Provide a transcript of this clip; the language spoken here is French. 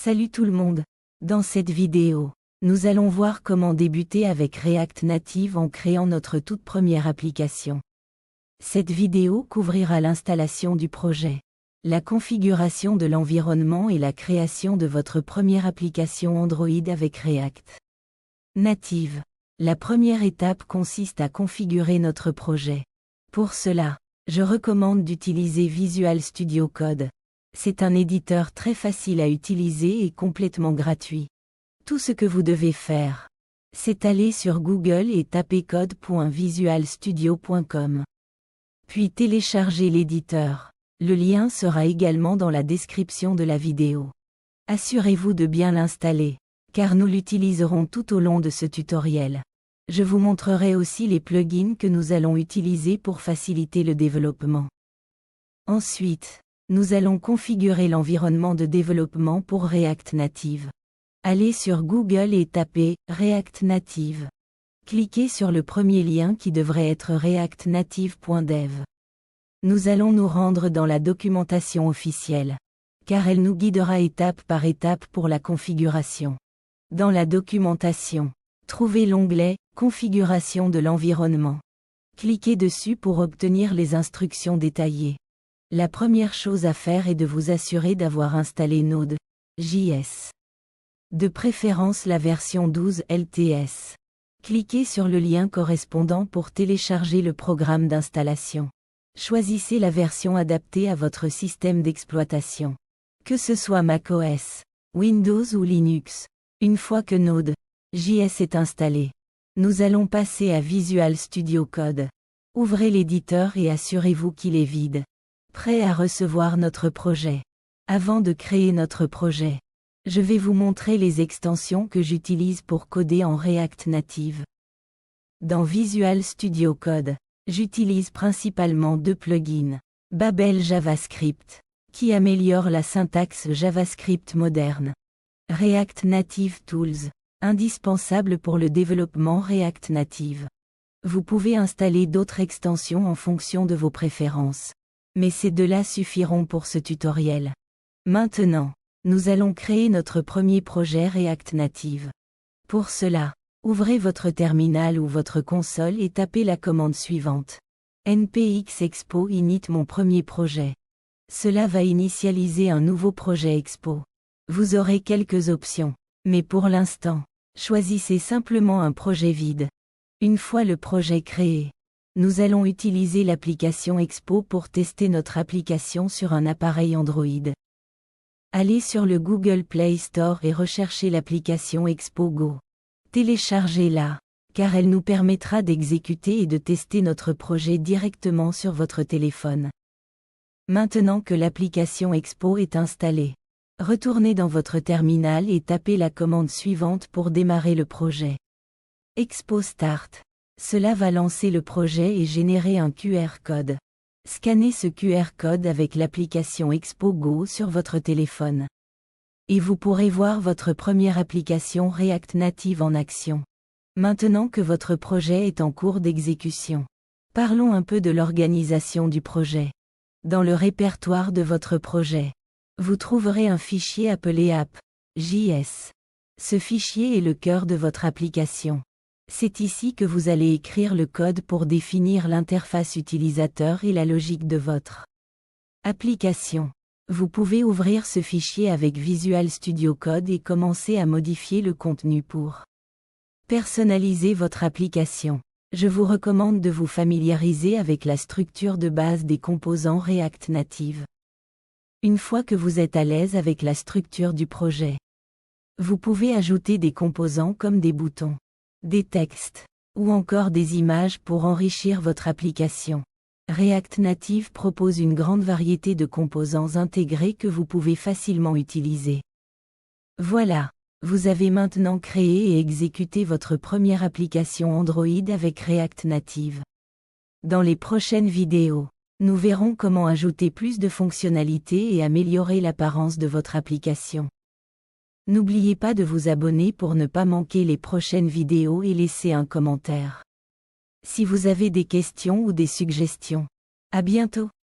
Salut tout le monde! Dans cette vidéo, nous allons voir comment débuter avec React Native en créant notre toute première application. Cette vidéo couvrira l'installation du projet, la configuration de l'environnement et la création de votre première application Android avec React Native. La première étape consiste à configurer notre projet. Pour cela, je recommande d'utiliser Visual Studio Code. C'est un éditeur très facile à utiliser et complètement gratuit. Tout ce que vous devez faire, c'est aller sur Google et taper code.visualstudio.com. Puis télécharger l'éditeur. Le lien sera également dans la description de la vidéo. Assurez-vous de bien l'installer, car nous l'utiliserons tout au long de ce tutoriel. Je vous montrerai aussi les plugins que nous allons utiliser pour faciliter le développement. Ensuite, nous allons configurer l'environnement de développement pour React Native. Allez sur Google et tapez « React Native ». Cliquez sur le premier lien qui devrait être reactnative.dev. Nous allons nous rendre dans la documentation officielle, car elle nous guidera étape par étape pour la configuration. Dans la documentation, trouvez l'onglet « Configuration de l'environnement ». Cliquez dessus pour obtenir les instructions détaillées. La première chose à faire est de vous assurer d'avoir installé Node.js. De préférence la version 12 LTS. Cliquez sur le lien correspondant pour télécharger le programme d'installation. Choisissez la version adaptée à votre système d'exploitation. Que ce soit macOS, Windows ou Linux. Une fois que Node.js est installé, nous allons passer à Visual Studio Code. Ouvrez l'éditeur et assurez-vous qu'il est vide. Prêt à recevoir notre projet. Avant de créer notre projet, je vais vous montrer les extensions que j'utilise pour coder en React Native. Dans Visual Studio Code, j'utilise principalement deux plugins. Babel JavaScript, qui améliore la syntaxe JavaScript moderne. React Native Tools, indispensable pour le développement React Native. Vous pouvez installer d'autres extensions en fonction de vos préférences. Mais ces deux-là suffiront pour ce tutoriel. Maintenant, nous allons créer notre premier projet React Native. Pour cela, ouvrez votre terminal ou votre console et tapez la commande suivante. npx expo init mon premier projet. Cela va initialiser un nouveau projet expo. Vous aurez quelques options, mais pour l'instant, choisissez simplement un projet vide. Une fois le projet créé, nous allons utiliser l'application Expo pour tester notre application sur un appareil Android. Allez sur le Google Play Store et recherchez l'application Expo Go. Téléchargez-la, car elle nous permettra d'exécuter et de tester notre projet directement sur votre téléphone. Maintenant que l'application Expo est installée, retournez dans votre terminal et tapez la commande suivante pour démarrer le projet. Expo Start. Cela va lancer le projet et générer un QR code. Scannez ce QR code avec l'application Expo Go sur votre téléphone. Et vous pourrez voir votre première application React Native en action. Maintenant que votre projet est en cours d'exécution, parlons un peu de l'organisation du projet. Dans le répertoire de votre projet, vous trouverez un fichier appelé app.js. Ce fichier est le cœur de votre application. C'est ici que vous allez écrire le code pour définir l'interface utilisateur et la logique de votre application. Vous pouvez ouvrir ce fichier avec Visual Studio Code et commencer à modifier le contenu pour personnaliser votre application. Je vous recommande de vous familiariser avec la structure de base des composants React Native. Une fois que vous êtes à l'aise avec la structure du projet, vous pouvez ajouter des composants comme des boutons, des textes, ou encore des images pour enrichir votre application. React Native propose une grande variété de composants intégrés que vous pouvez facilement utiliser. Voilà, vous avez maintenant créé et exécuté votre première application Android avec React Native. Dans les prochaines vidéos, nous verrons comment ajouter plus de fonctionnalités et améliorer l'apparence de votre application. N'oubliez pas de vous abonner pour ne pas manquer les prochaines vidéos et laisser un commentaire. Si vous avez des questions ou des suggestions, à bientôt!